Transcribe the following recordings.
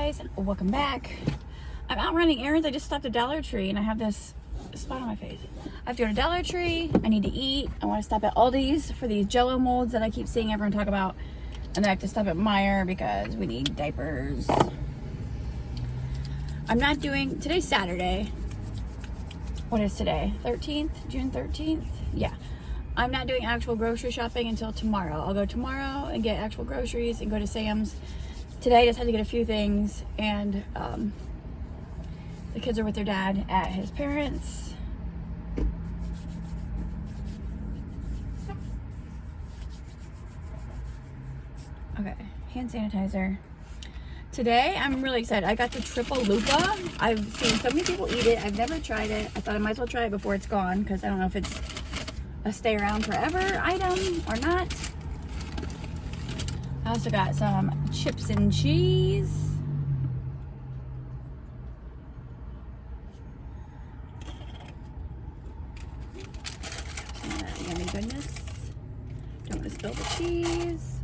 guys, welcome back. I'm out running errands. I just stopped at Dollar Tree and I have this spot on my face. I have to go to Dollar Tree. I need to eat. I want to stop at Aldi's for these Jello molds that I keep seeing everyone talk about. And then I have to stop at Meijer because we need diapers. I'm not doing, today's Saturday. What is today? 13th? June 13th? Yeah. I'm not doing actual grocery shopping until tomorrow. I'll go tomorrow and get actual groceries and go to Sam's. Today I just had to get a few things, and the kids are with their dad at his parents'. Okay, hand sanitizer. Today I'm really excited. I got the TRIPLELUPA. I've seen so many people eat it. I've never tried it. I thought I might as well try it before it's gone because I don't know if it's a stay around forever item or not. I also got some chips and cheese. Yummy goodness. Don't want to spill the cheese.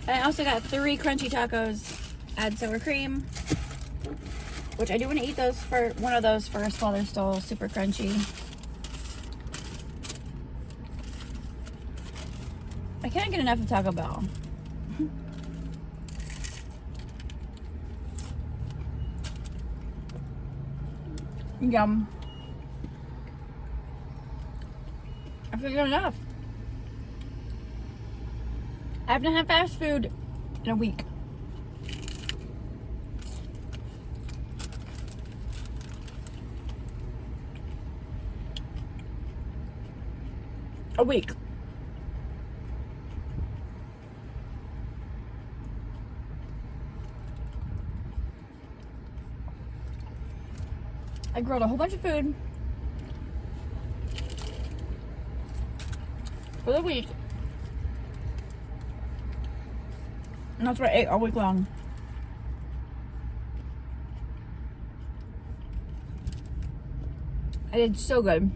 And I also got 3 crunchy tacos. Add sour cream. Which I do want to eat those for one of those first while they're still super crunchy. I can't get enough of Taco Bell. Yum. I feel good enough. I haven't had fast food in a week. A week. I grilled a whole bunch of food for the week. And that's what I ate all week long. I did so good.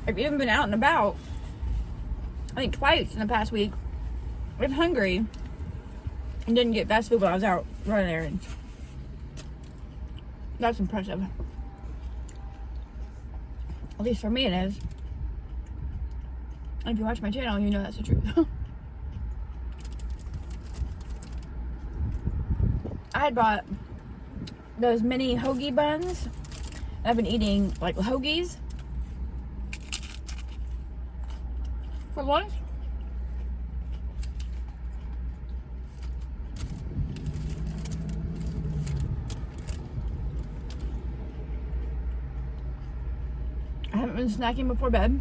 I've even been out and about. I think twice in the past week. I'm hungry and didn't get fast food while I was out running errands. That's impressive. At least for me it is. And if you watch my channel, you know that's the truth. I had bought those mini hoagie buns. I've been eating like hoagies for lunch. I haven't been snacking before bed.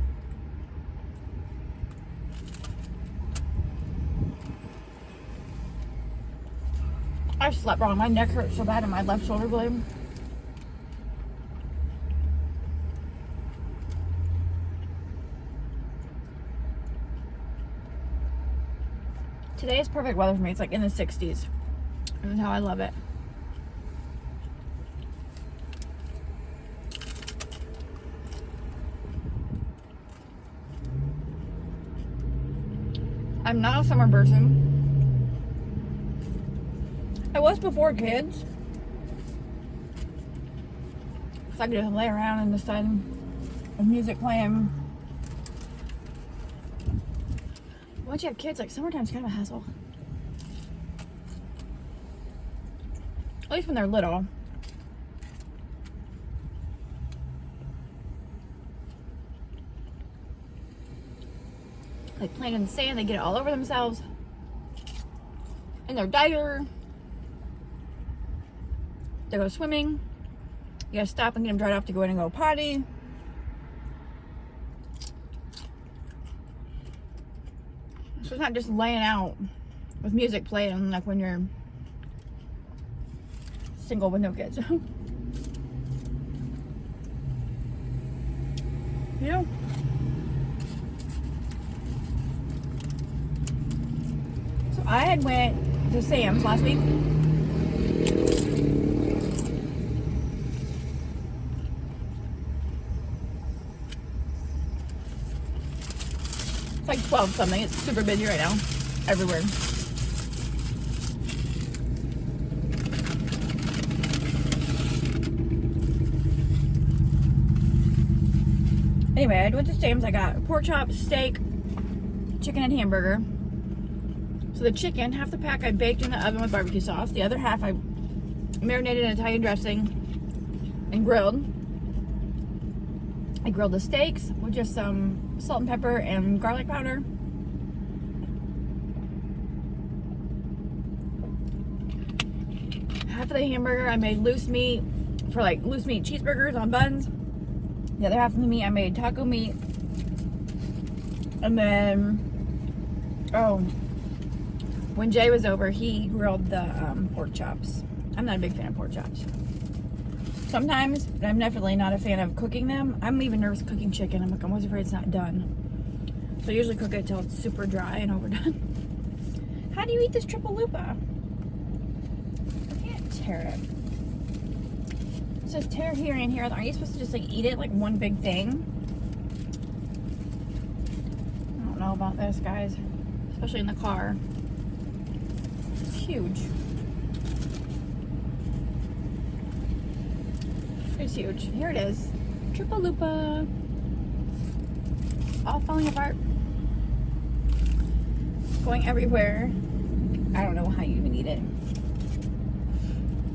I slept wrong. My neck hurts so bad in my left shoulder blade. Today is perfect weather for me. It's like in the 60s. And how I love it. I'm not a summer person. I was before kids. So I could just lay around in the sun with music playing. Once you have kids, like summertime's kind of a hassle. At least when they're little. Like playing in the sand, they get it all over themselves. In their diaper. They go swimming. You gotta stop and get them dried off to go in and go potty. So it's not just laying out with music playing like when you're single with no kids. Yeah. So I had went to Sam's last week. It's like 12 something. It's super busy right now. Everywhere. Anyway, I went to Sam's. I got pork chop, steak, chicken, and hamburger. So the chicken, half the pack I baked in the oven with barbecue sauce. The other half I marinated in Italian dressing and grilled. I grilled the steaks with just some salt and pepper and garlic powder. Half of the hamburger I made loose meat for like loose meat cheeseburgers on buns. The other half of the meat I made taco meat. And then, oh, when Jay was over, he grilled the pork chops. I'm not a big fan of pork chops. Sometimes, but I'm definitely not a fan of cooking them. I'm even nervous cooking chicken. I'm always afraid it's not done. So I usually cook it till it's super dry and overdone. How do you eat this TRIPLELUPA? I can't tear it. It says tear here and here. Are you supposed to just like eat it like one big thing? I don't know about this, guys. Especially in the car. It's huge. It's huge. Here it is. TRIPLELUPA. All falling apart. Going everywhere. I don't know how you even eat it.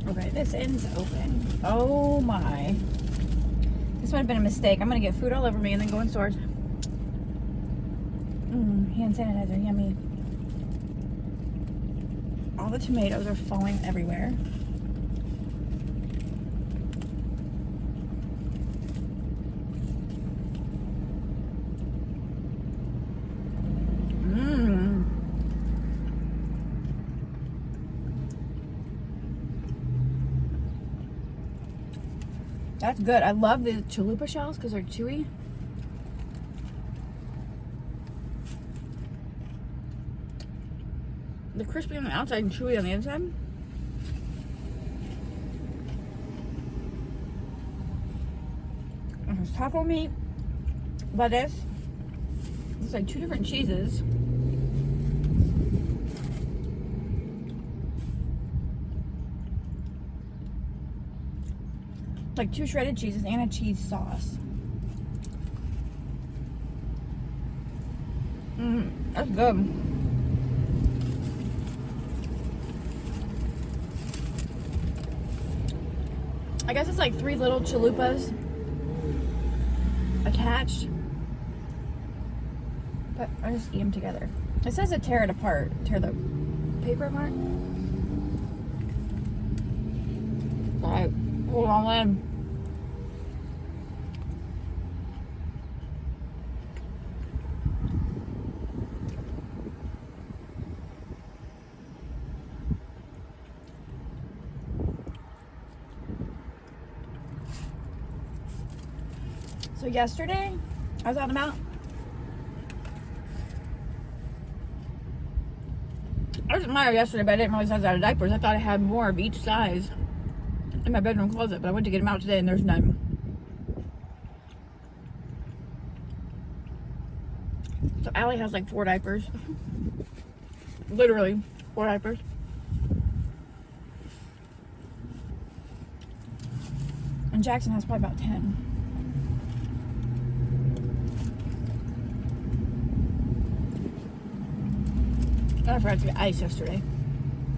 Okay, this end's open. Oh my. This might have been a mistake. I'm gonna get food all over me and then go in stores. Hand sanitizer, yummy. All the tomatoes are falling everywhere. That's good. I love the chalupa shells because they're chewy. They're crispy on the outside and chewy on the inside. And there's taco meat, lettuce. It's like 2 different cheeses. Like 2 shredded cheeses and a cheese sauce. That's good. I guess it's like 3 little chalupas attached. But I just eat them together. It says to tear it apart. Tear the paper apart. Alright, hold on in. So yesterday, I was out and about. I was admired yesterday, but I didn't realize I was out of diapers. I thought I had more of each size in my bedroom closet, but I went to get them out today and there's none. So Allie has like 4 diapers. Literally 4 diapers. And Jackson has probably about 10. I forgot to get ice yesterday.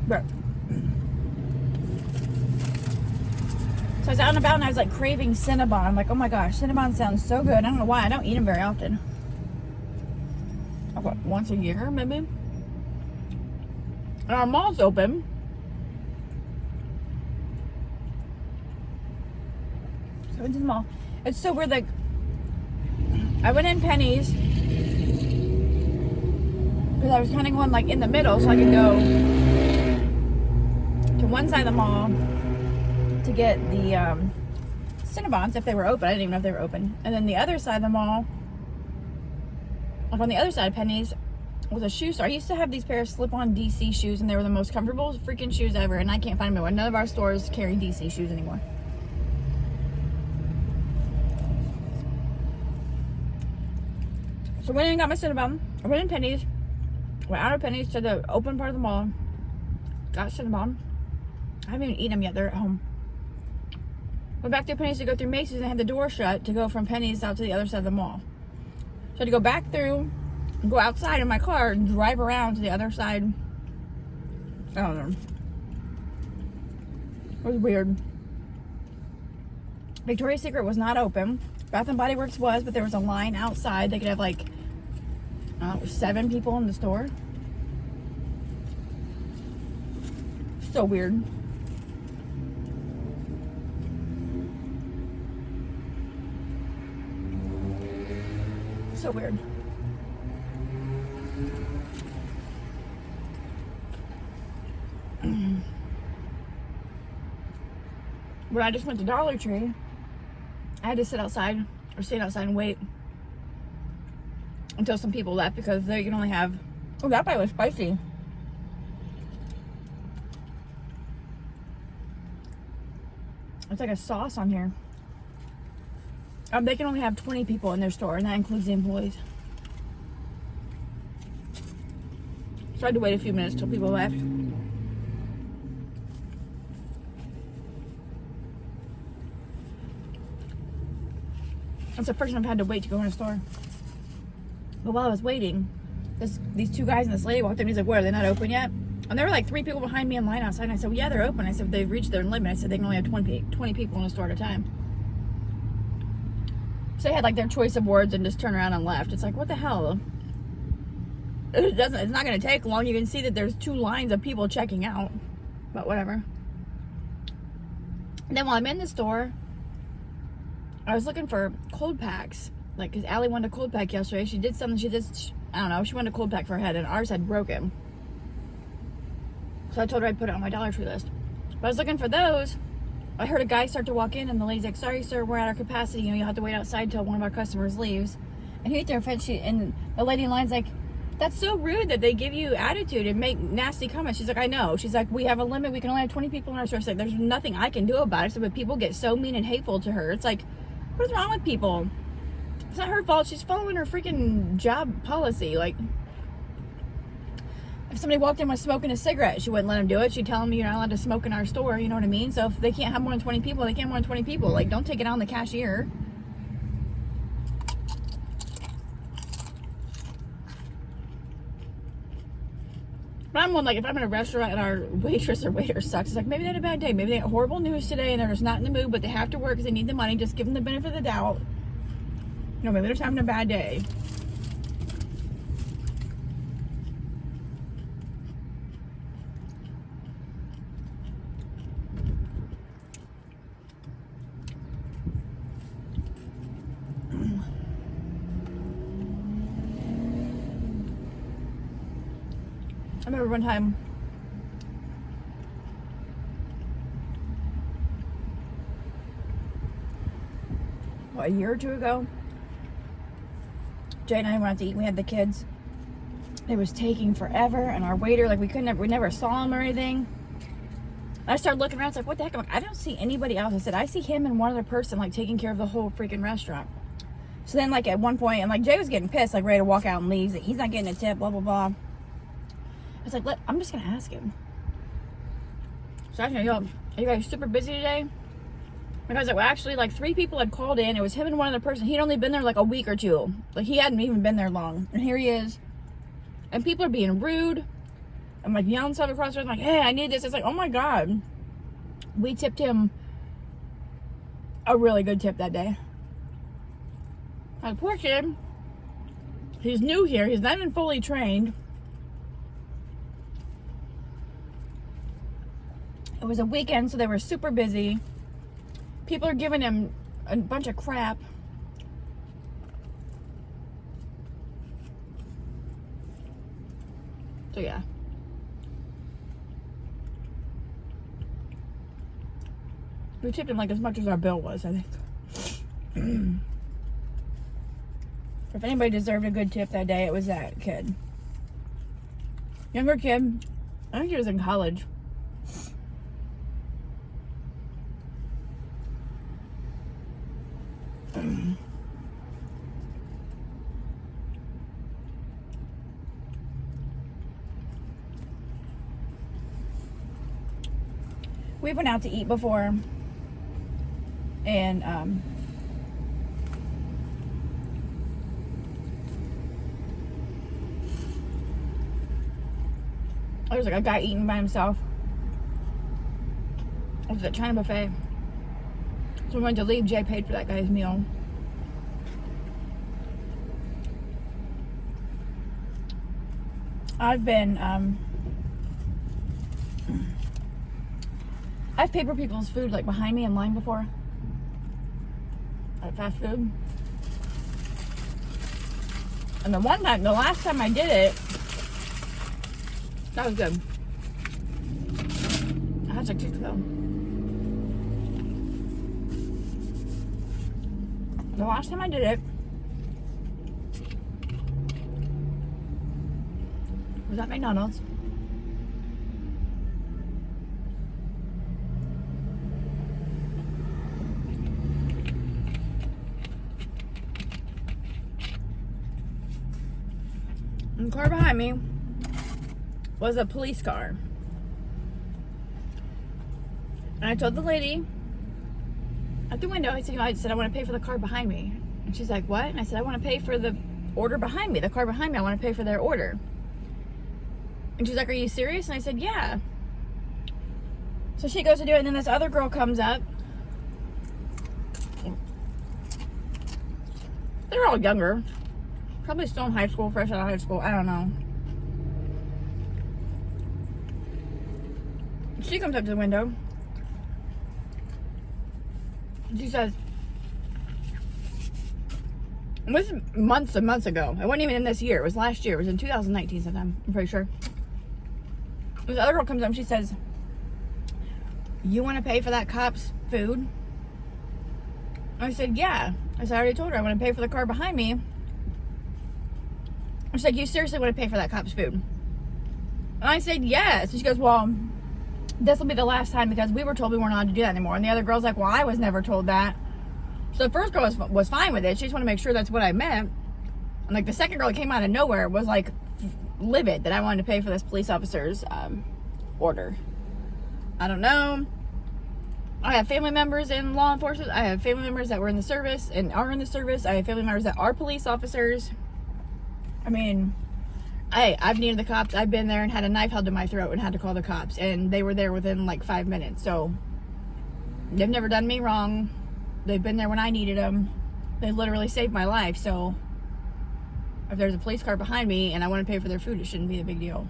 But so I was out and about and I was like craving Cinnabon. I'm like, oh my gosh, Cinnabon sounds so good. I don't know why. I don't eat them very often. What, once a year maybe? And our mall's open. So I went to the mall. It's so weird, like I went in Penny's because I was kind of going like in the middle so I could go to one side of the mall to get the Cinnabons if they were open. I didn't even know if they were open. And then the other side of the mall, like on the other side of Penny's, was a shoe store. I used to have these pair of slip-on DC shoes and they were the most comfortable freaking shoes ever, and I can't find them anymore. None of our stores carry DC shoes anymore. So went in and got my Cinnabon. I went in Penny's. Went out of Penny's to the open part of the mall. Got Cinnabon. I haven't even eaten them yet. They're at home. Went back to Penny's to go through Macy's and had the door shut to go from Penny's out to the other side of the mall. So I had to go back through, go outside in my car and drive around to the other side. I don't know. It was weird. Victoria's Secret was not open. Bath and Body Works was, but there was a line outside. They could have like 7 people in the store. So weird. So weird. When I just went to Dollar Tree, I had to sit outside or stand outside and wait until some people left because they can only have. Oh, that bite was spicy. It's like a sauce on here. They can only have 20 people in their store, and that includes the employees. So I had to wait a few minutes till people left. That's the first time I've had to wait to go in a store. But while I was waiting, these 2 guys and this lady walked in. He's like, "What, are they not open yet?" And there were like 3 people behind me in line outside. And I said, "Well, yeah, they're open." I said, "They've reached their limit." I said, "They can only have 20 people in a store at a time." So they had like their choice of words and just turned around and left. It's like, what the hell? It's not going to take long. You can see that there's 2 lines of people checking out. But whatever. And then while I'm in the store, I was looking for cold packs. Like, because Allie wanted a cold pack yesterday. She did something. I don't know. She wanted a cold pack for her head, and ours had broken. So I told her I'd put it on my Dollar Tree list. But I was looking for those. I heard a guy start to walk in, and the lady's like, "Sorry, sir, we're at our capacity. You know, you'll have to wait outside till one of our customers leaves." And he hit their fence, and the lady in line's like, "That's so rude that they give you attitude and make nasty comments." She's like, "I know." She's like, "We have a limit. We can only have 20 people in our store." She's like, "There's nothing I can do about it." So, but people get so mean and hateful to her. It's like, what is wrong with people? It's not her fault. She's following her freaking job policy. Like, if somebody walked in with smoking a cigarette, she wouldn't let them do it. She'd tell them, "You're not allowed to smoke in our store." You know what I mean? So if they can't have more than 20 people, they can't have more than 20 people. Like, don't take it on the cashier. But I'm one, like, if I'm in a restaurant and our waitress or waiter sucks, it's like, maybe they had a bad day. Maybe they had horrible news today and they're just not in the mood, but they have to work because they need the money. Just give them the benefit of the doubt. You know, maybe they're just having a bad day. I remember one time, a year or 2 ago, Jay and I went out to eat. We had the kids. It was taking forever, and our waiter, like, we never saw him or anything. I started looking around. It's like, what the heck? I'm like, I don't see anybody else. I said, I see him and one other person, like, taking care of the whole freaking restaurant. So then, like, at one point, and like, Jay was getting pissed, like, ready to walk out and leave. He's not getting a tip, blah blah blah. I was like, I'm just gonna ask him. So I was like, "Yo, are you guys super busy today?" And I was like, well, actually, like, 3 people had called in. It was him and one other person. He'd only been there like a week or 2. Like, he hadn't even been there long. And here he is. And people are being rude. I'm like yelling stuff across the room. I'm like, "Hey, I need this." It's like, oh my God. We tipped him a really good tip that day. Like, poor kid. He's new here. He's not even fully trained. It was a weekend, so they were super busy. People are giving him a bunch of crap. So yeah. We tipped him like as much as our bill was, I think. If anybody deserved a good tip that day, it was that kid. Younger kid. I think he was in college. We went out to eat before, and there was like a guy eating by himself. It was at China buffet. So we went to leave. Jay paid for that guy's meal. I've paid for people's food like behind me in line before at fast food. And the last time I did it, that was good. I had to kick though. The last time I did it was at McDonald's. And the car behind me was a police car. And I told the lady at the window, I said I want to pay for the car behind me. And she's like, what? And I said, I want to pay for the order behind me, the car behind me. I want to pay for their order. And she's like, are you serious? And I said, yeah. So she goes to do it, and then this other girl comes up. They're all younger. Probably still in high school, fresh out of high school. I don't know. She comes up to the window. She says, this is months and months ago. It wasn't even in this year. It was last year. It was in 2019 sometime. I'm pretty sure. This other girl comes up and she says, you want to pay for that cop's food? I said, yeah. I said, I already told her I want to pay for the car behind me. She's like, you seriously want to pay for that cop's food? And I said, yes. And she goes, well, this will be the last time because we were told we weren't allowed to do that anymore. And the other girl's like, well, I was never told that. So the first girl was fine with it. She just wanted to make sure that's what I meant. And like the second girl that came out of nowhere was like livid that I wanted to pay for this police officer's order. I don't know. I have family members in law enforcement. I have family members that were in the service and are in the service. I have family members that are police officers. I mean, I've needed the cops. I've been there and had a knife held to my throat and had to call the cops. And they were there within like 5 minutes. So they've never done me wrong. They've been there when I needed them. They literally saved my life. So if there's a police car behind me and I want to pay for their food, it shouldn't be a big deal.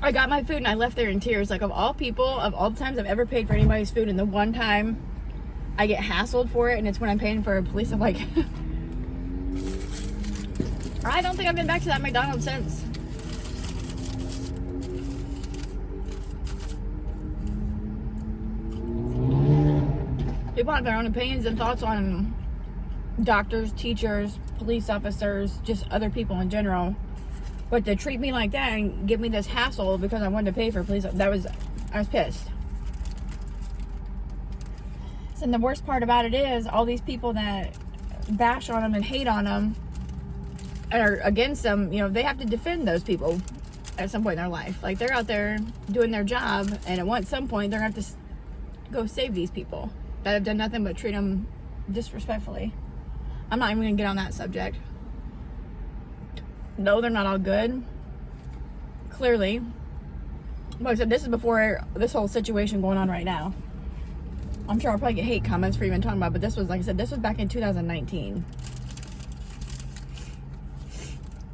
I got my food and I left there in tears. Like, of all people, of all the times I've ever paid for anybody's food, and the one time I get hassled for it, and it's when I'm paying for a police, I'm like, I don't think I've been back to that McDonald's since. People have their own opinions and thoughts on doctors, teachers, police officers, just other people in general. But to treat me like that and give me this hassle because I wanted to pay for police, I was pissed. And the worst part about it is all these people that bash on them and hate on them are against them, you know, they have to defend those people at some point in their life. Like, they're out there doing their job, and at some point they're going to have to go save these people that have done nothing but treat them disrespectfully. I'm not even going to get on that subject. No, they're not all good. Clearly. Like I said, this is before this whole situation going on right now. I'm sure I'll probably get hate comments for even talking about it, but this was, like I said, this was back in 2019.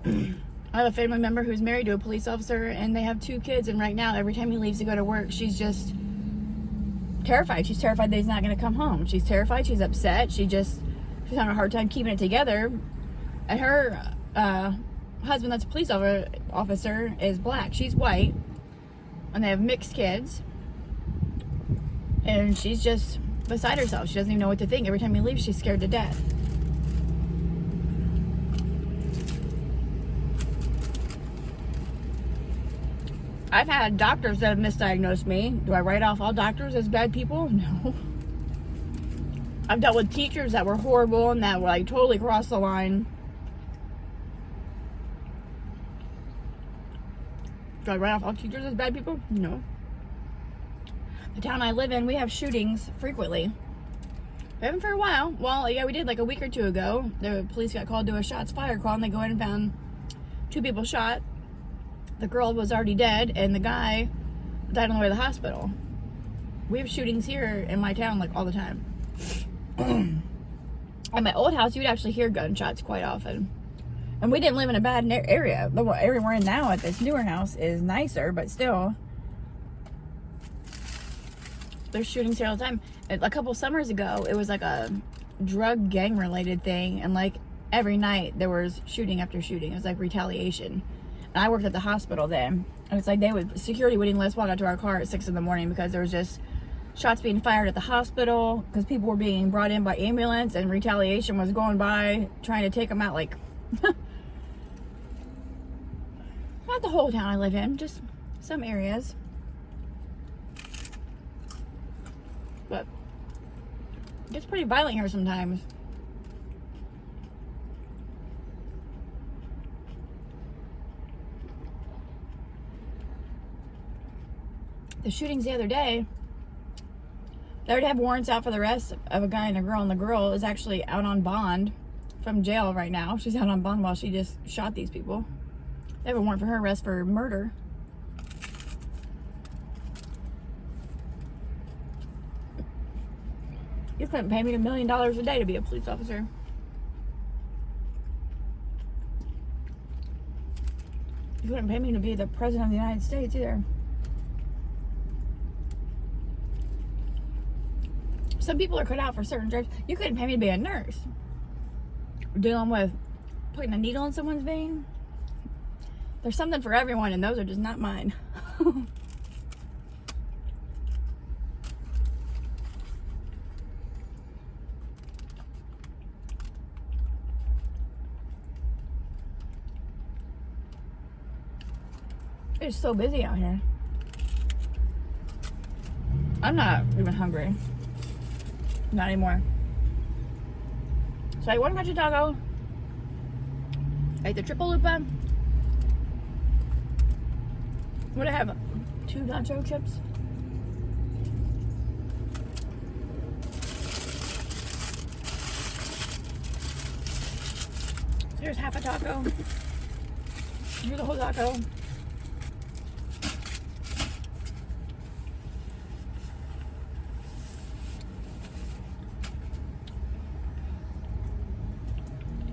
I have a family member who's married to a police officer, and they have 2 kids, and right now, every time he leaves to go to work, she's just terrified. She's terrified that he's not going to come home. She's terrified. She's upset. She's having a hard time keeping it together. And her husband, that's a police officer, is black. She's white, and they have mixed kids. And she's just beside herself. She doesn't even know what to think. Every time he leaves, she's scared to death. I've had doctors that have misdiagnosed me. Do I write off all doctors as bad people? No. I've dealt with teachers that were horrible and that were like totally crossed the line. Do I write off all teachers as bad people? No. The town I live in, we have shootings frequently. We haven't for a while. Well, yeah, we did like a week or two ago. The police got called to a shots fired call, and they go in and found 2 people shot. The girl was already dead, and the guy died on the way to the hospital. We have shootings here in my town like all the time. At my old house, you would actually hear gunshots quite often. And we didn't live in a bad area. The area we're in now at this newer house is nicer, but still, there's shootings here all the time. A couple summers ago, it was like a drug gang related thing, and like every night there was shooting after shooting. It was like retaliation. And I worked at the hospital then, and it's like security wouldn't let us walk out to our car at 6 in the morning because there was just shots being fired at the hospital because people were being brought in by ambulance, and retaliation was going by trying to take them out. Like, not the whole town I live in, just some areas. But it gets pretty violent here sometimes. The shootings the other day, they already have warrants out for the arrest of a guy and a girl, and the girl is actually out on bond from jail right now. She's out on bond while she just shot these people. They have a warrant for her arrest for murder. You couldn't pay me $1 million a day to be a police officer. You couldn't pay me to be the president of the United States either. Some people are cut out for certain jobs. You couldn't pay me to be a nurse. Dealing with putting a needle in someone's vein. There's something for everyone, and those are just not mine. It's so busy out here. I'm not even hungry. Not anymore. So I ate one country taco. I ate the TRIPLELUPA. What do I have? 2 nacho chips. Here's half a taco. Here's the whole taco.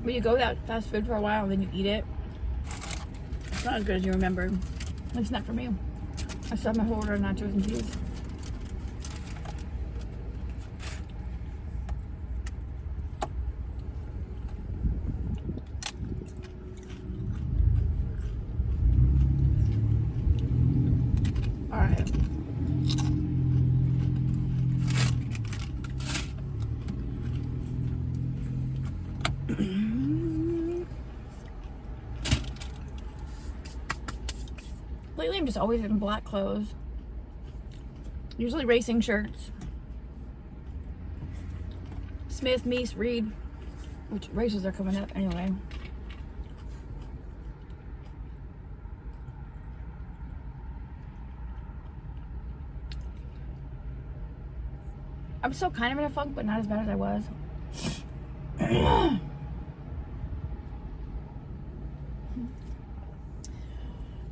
But you go without fast food for a while and then you eat it. It's not as good as you remember. At least not for me. I still have my whole order of nachos and cheese. Alright. Lately I'm just always in black clothes. Usually racing shirts. Smith, Meese, Reed. Which races are coming up anyway. I'm still kind of in a funk, but not as bad as I was.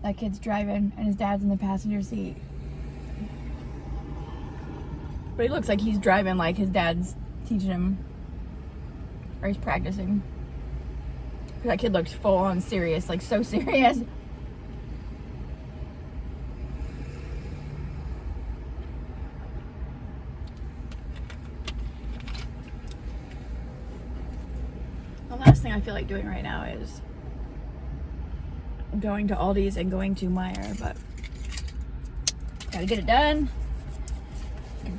That kid's driving and his dad's in the passenger seat. But he looks like he's driving like his dad's teaching him. Or he's practicing. That kid looks full on serious, like so serious. The last thing I feel like doing right now is going to Aldi's and going to Meijer, but gotta get it done.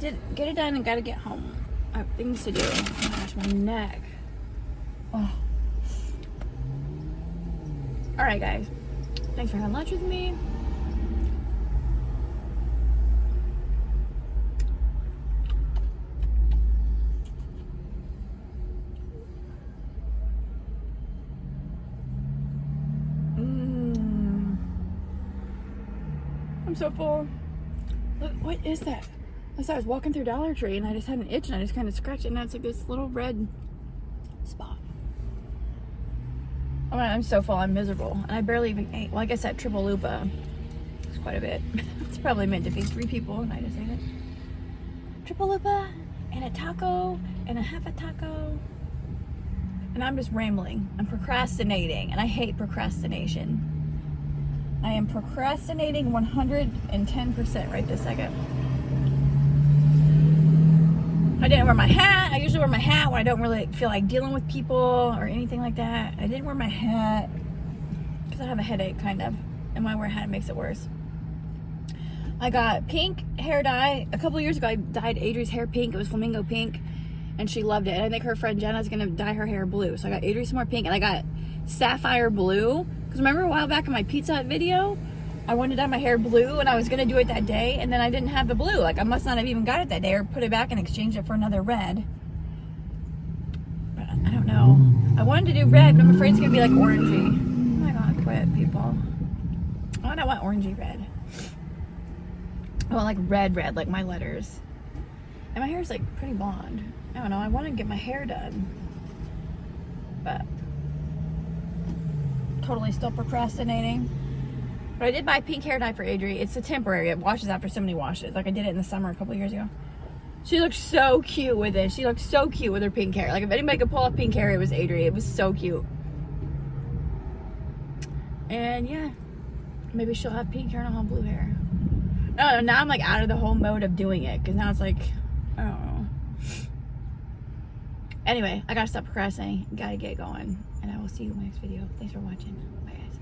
Get it done and gotta get home. I have things to do. Oh my gosh, my neck. Oh. Alright guys, thanks for having lunch with me. I'm so full. Look, what is that? I was walking through Dollar Tree and I just had an itch and I just kind of scratched it and now it's like this little red spot. Oh, I'm so full, I'm miserable. And I barely even ate. Well, I guess that TRIPLELUPA is quite a bit. It's probably meant to feed 3 people and I just ate it. TRIPLELUPA and a taco and a half a taco. And I'm just rambling. I'm procrastinating and I hate procrastination. I am procrastinating 110% right this second. I didn't wear my hat. I usually wear my hat when I don't really feel like dealing with people or anything like that. I didn't wear my hat because I have a headache, kind of. And when I wear a hat, it makes it worse. I got pink hair dye. A couple years ago, I dyed Adri's hair pink. It was flamingo pink. And she loved it. And I think her friend Jenna's going to dye her hair blue. So I got Adri some more pink. And I got sapphire blue. Because remember a while back in my Pizza Hut video, I wanted to dye my hair blue and I was going to do it that day. And then I didn't have the blue. Like, I must not have even got it that day or put it back and exchanged it for another red. But I don't know. I wanted to do red, but I'm afraid it's going to be like orangey. Oh my God, quit, people. I don't want orangey red. I want like red, like my letters. And my hair is like pretty blonde. I don't know. I want to get my hair done. But totally still procrastinating. But I did buy pink hair dye for Adri. It's a temporary. It washes after so many washes. Like I did it in the summer a couple years ago. She looked so cute with it. She looked so cute with her pink hair. Like if anybody could pull off pink hair, it was Adri. It was so cute. And yeah, maybe she'll have pink hair and I'll have blue hair. No, now I'm like out of the whole mode of doing it. Because now it's like, I don't know. Anyway, I gotta stop procrastinating. Gotta get going. And I will see you in my next video. Thanks for watching. Bye guys.